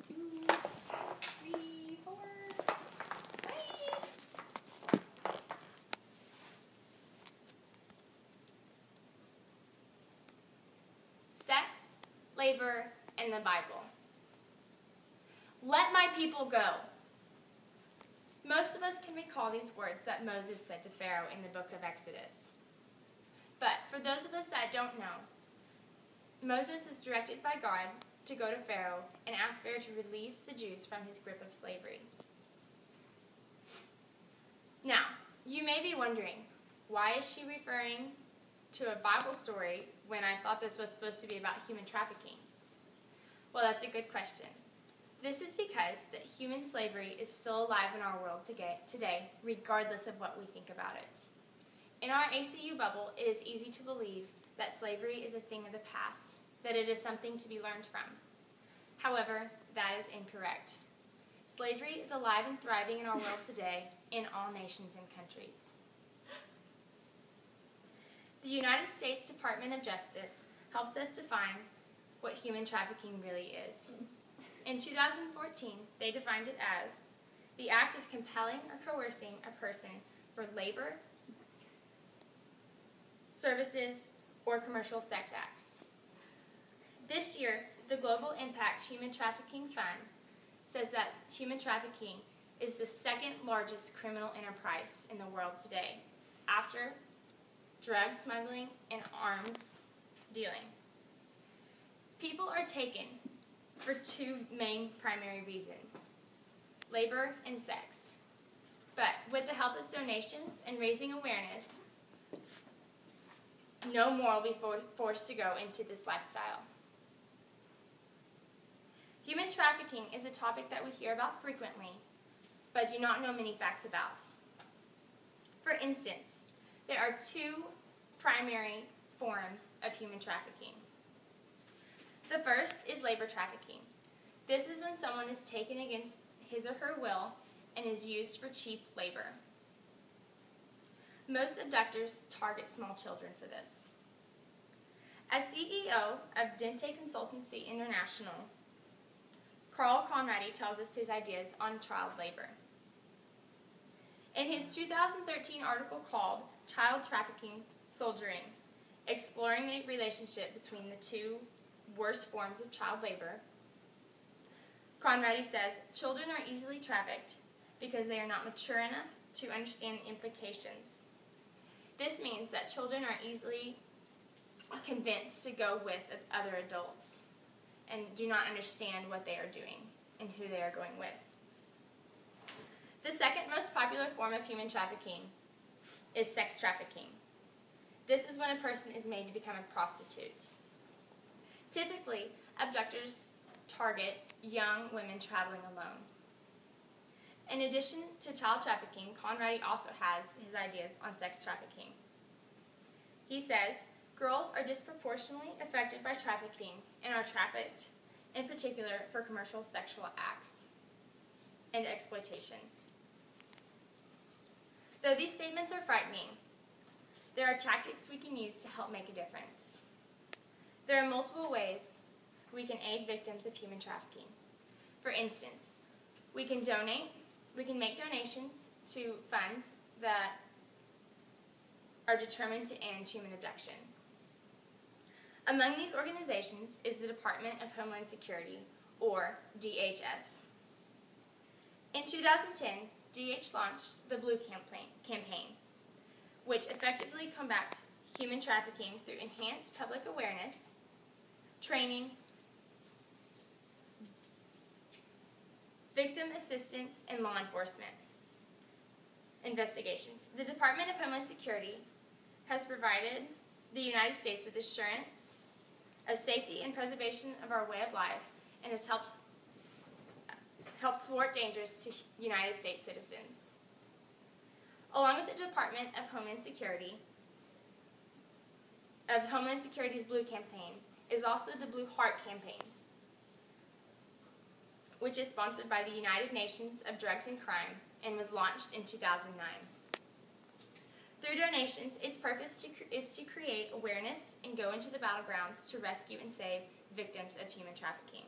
2, 3, 4. Bye. Sex, labor, and the Bible. Let my people go. Most of us can recall these words that Moses said to Pharaoh in the book of Exodus. But for those of us that don't know, Moses is directed by God to go to Pharaoh and ask Pharaoh to release the Jews from his grip of slavery. Now, you may be wondering, why is she referring to a Bible story when I thought this was supposed to be about human trafficking? Well, that's a good question. This is because that human slavery is still alive in our world today, regardless of what we think about it. In our ACU bubble, it is easy to believe that slavery is a thing of the past, that it is something to be learned from. However, that is incorrect. Slavery is alive and thriving in our world today, in all nations and countries. The United States Department of Justice helps us define what human trafficking really is. In 2014, they defined it as the act of compelling or coercing a person for labor, services, or commercial sex acts. This year, the Global Impact Human Trafficking Fund says that human trafficking is the second largest criminal enterprise in the world today, after drug smuggling and arms dealing. People are taken for two main primary reasons: labor and sex. But with the help of donations and raising awareness, no more will be forced to go into this lifestyle. Human trafficking is a topic that we hear about frequently, but do not know many facts about. For instance, there are two primary forms of human trafficking. The first is labor trafficking. This is when someone is taken against his or her will and is used for cheap labor. Most abductors target small children for this. As CEO of Dente Consultancy International, Carl Conradi tells us his ideas on child labor. In his 2013 article called Child Trafficking Soldiering, exploring the relationship between the two worst forms of child labor, Conradi says children are easily trafficked because they are not mature enough to understand the implications. This means that children are easily convinced to go with other adults and do not understand what they are doing and who they are going with. The second most popular form of human trafficking is sex trafficking. This is when a person is made to become a prostitute. Typically, abductors target young women traveling alone. In addition to child trafficking, Conradi also has his ideas on sex trafficking. He says, girls are disproportionately affected by trafficking and are trafficked, in particular for commercial sexual acts and exploitation. Though these statements are frightening, there are tactics we can use to help make a difference. There are multiple ways we can aid victims of human trafficking. For instance, we can make donations to funds that are determined to end human abduction. Among these organizations is the Department of Homeland Security, or DHS. In 2010, DH launched the Blue Campaign, which effectively combats human trafficking through enhanced public awareness, training, victim assistance, and law enforcement investigations. The Department of Homeland Security has provided the United States with assurance of safety and preservation of our way of life, and has helped thwart dangers to United States citizens. Along with the Department of Homeland Security's Blue Campaign is also the Blue Heart Campaign, which is sponsored by the United Nations of Drugs and Crime and was launched in 2009. Through donations, its purpose is to create awareness and go into the battlegrounds to rescue and save victims of human trafficking.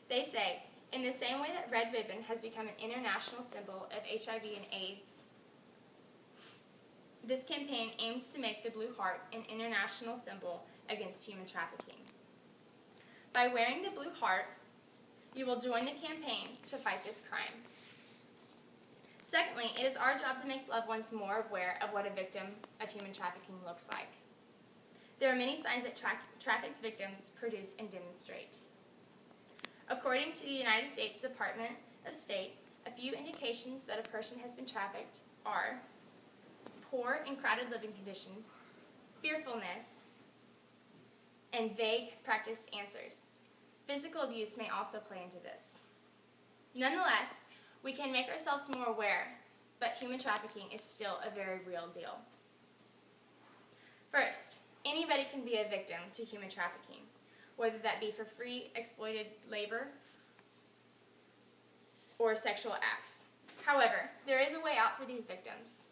They say, in the same way that red ribbon has become an international symbol of HIV and AIDS, this campaign aims to make the blue heart an international symbol against human trafficking. By wearing the blue heart, you will join the campaign to fight this crime. Secondly, it is our job to make loved ones more aware of what a victim of human trafficking looks like. There are many signs that trafficked victims produce and demonstrate. According to the United States Department of State, a few indications that a person has been trafficked are poor and crowded living conditions, fearfulness, and vague practiced answers. Physical abuse may also play into this. Nonetheless, we can make ourselves more aware, but human trafficking is still a very real deal. First, anybody can be a victim to human trafficking, whether that be for free exploited labor or sexual acts. However, there is a way out for these victims.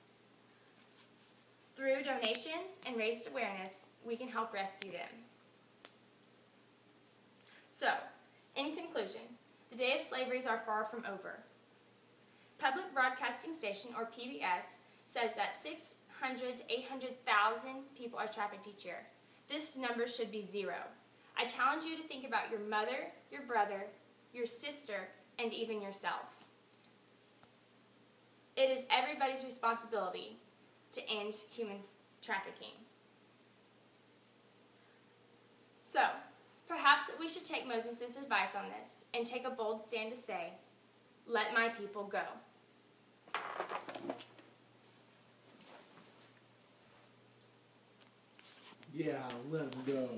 Through donations and raised awareness, we can help rescue them. So, in conclusion, the day of slavery are far from over. Public Broadcasting Station, or PBS, says that 600 to 800,000 people are trafficked each year. This number should be 0. I challenge you to think about your mother, your brother, your sister, and even yourself. It is everybody's responsibility to end human trafficking. So, perhaps we should take Moses' advice on this and take a bold stand to say, "Let my people go." Yeah, let them go.